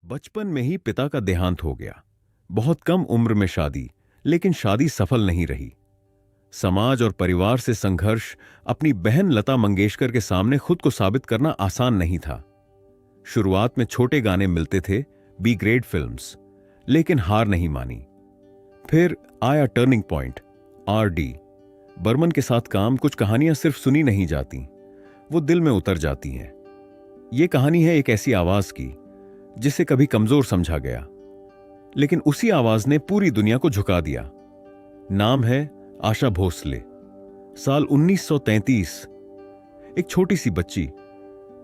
बचपन में ही पिता का देहांत हो गया। बहुत कम उम्र में शादी, लेकिन शादी सफल नहीं रही। समाज और परिवार से संघर्ष। अपनी बहन लता मंगेशकर के सामने खुद को साबित करना आसान नहीं था। शुरुआत में छोटे गाने मिलते थे, बी ग्रेड फिल्म्स, लेकिन हार नहीं मानी। फिर आया टर्निंग पॉइंट, आर.डी. बर्मन के साथ काम। कुछ कहानियां सिर्फ सुनी नहीं जाती, वो दिल में उतर जाती हैं। ये कहानी है एक ऐसी आवाज की जिसे कभी कमजोर समझा गया, लेकिन उसी आवाज ने पूरी दुनिया को झुका दिया। नाम है आशा भोसले। साल 1933। एक छोटी सी बच्ची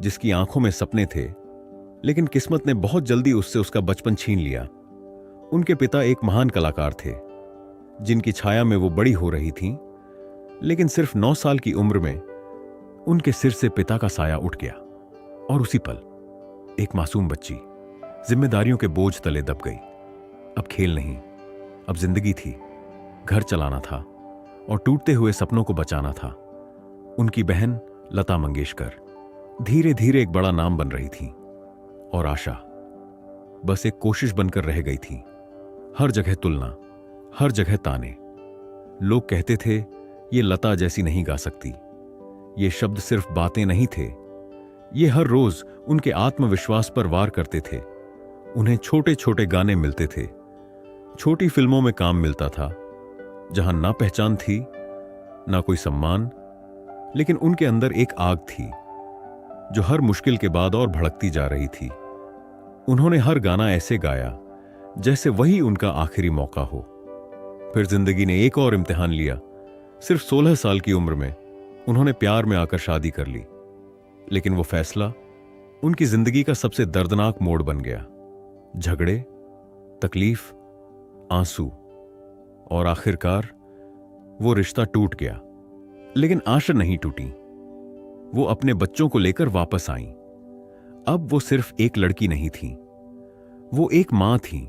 जिसकी आंखों में सपने थे, लेकिन किस्मत ने बहुत जल्दी उससे उसका बचपन छीन लिया। उनके पिता एक महान कलाकार थे, जिनकी छाया में वो बड़ी हो रही थीं, लेकिन सिर्फ 9 साल की उम्र में उनके सिर से पिता का साया उठ गया। और उसी पल एक मासूम बच्ची जिम्मेदारियों के बोझ तले दब गई। अब खेल नहीं, अब जिंदगी थी। घर चलाना था और टूटते हुए सपनों को बचाना था। उनकी बहन लता मंगेशकर धीरे धीरे एक बड़ा नाम बन रही थी, और आशा बस एक कोशिश बनकर रह गई थी। हर जगह तुलना, हर जगह ताने। लोग कहते थे ये लता जैसी नहीं गा सकती। ये शब्द सिर्फ बातें नहीं थे, ये हर रोज उनके आत्मविश्वास पर वार करते थे। उन्हें छोटे छोटे गाने मिलते थे, छोटी फिल्मों में काम मिलता था, जहां ना पहचान थी ना कोई सम्मान, लेकिन उनके अंदर एक आग थी जो हर मुश्किल के बाद और भड़कती जा रही थी। उन्होंने हर गाना ऐसे गाया जैसे वही उनका आखिरी मौका हो। फिर जिंदगी ने एक और इम्तिहान लिया। सिर्फ 16 साल की उम्र में उन्होंने प्यार में आकर शादी कर ली, लेकिन वो फैसला उनकी जिंदगी का सबसे दर्दनाक मोड़ बन गया। झगड़े, तकलीफ, आंसू, और आखिरकार वो रिश्ता टूट गया। लेकिन आशा नहीं टूटी। वो अपने बच्चों को लेकर वापस आईं। अब वो सिर्फ एक लड़की नहीं थी, वो एक मां थी,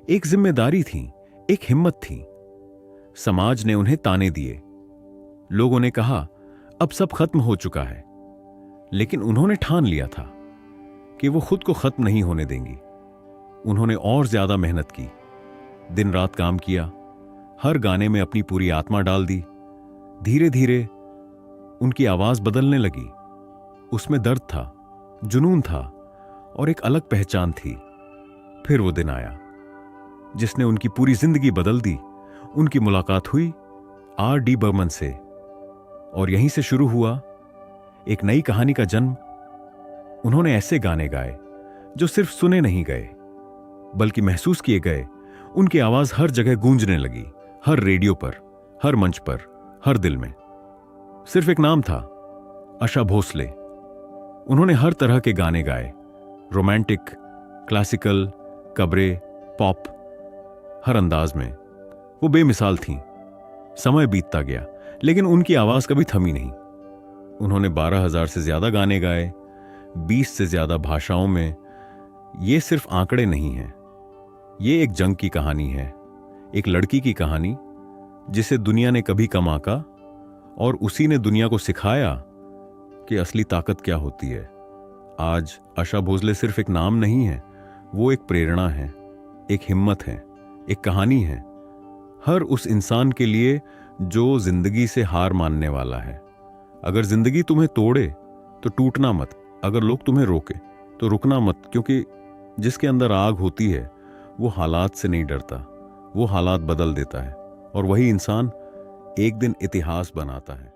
एक जिम्मेदारी थी, एक हिम्मत थी। समाज ने उन्हें ताने दिए, लोगों ने कहा अब सब खत्म हो चुका है, लेकिन उन्होंने ठान लिया था कि वो खुद को खत्म नहीं होने देंगी। उन्होंने और ज्यादा मेहनत की, दिन रात काम किया, हर गाने में अपनी पूरी आत्मा डाल दी। धीरे धीरे उनकी आवाज बदलने लगी। उसमें दर्द था, जुनून था, और एक अलग पहचान थी। फिर वो दिन आया जिसने उनकी पूरी जिंदगी बदल दी। उनकी मुलाकात हुई आर.डी. बर्मन से, और यहीं से शुरू हुआ एक नई कहानी का जन्म। उन्होंने ऐसे गाने गाए जो सिर्फ सुने नहीं गए, बल्कि महसूस किए गए। उनकी आवाज हर जगह गूंजने लगी, हर रेडियो पर, हर मंच पर, हर दिल में। सिर्फ एक नाम था, आशा भोसले। उन्होंने हर तरह के गाने गाए, रोमांटिक, क्लासिकल, कब्रे, पॉप, हर अंदाज में। वो बेमिसाल थीं। समय बीतता गया, लेकिन उनकी आवाज कभी थमी नहीं। उन्होंने 12,000 से ज्यादा गाने गाए, 20 से ज्यादा भाषाओं में। ये सिर्फ आंकड़े नहीं हैं, ये एक जंग की कहानी है, एक लड़की की कहानी जिसे दुनिया ने कभी कम आंका, और उसी ने दुनिया को सिखाया कि असली ताकत क्या होती है। आज आशा भोसले सिर्फ एक नाम नहीं है, वो एक प्रेरणा है, एक हिम्मत है, एक कहानी है, हर उस इंसान के लिए जो जिंदगी से हार मानने वाला है। अगर जिंदगी तुम्हें तोड़े तो टूटना मत, अगर लोग तुम्हें रोके तो रुकना मत, क्योंकि जिसके अंदर आग होती है वो हालात से नहीं डरता, वो हालात बदल देता है, और वही इंसान एक दिन इतिहास बनाता है।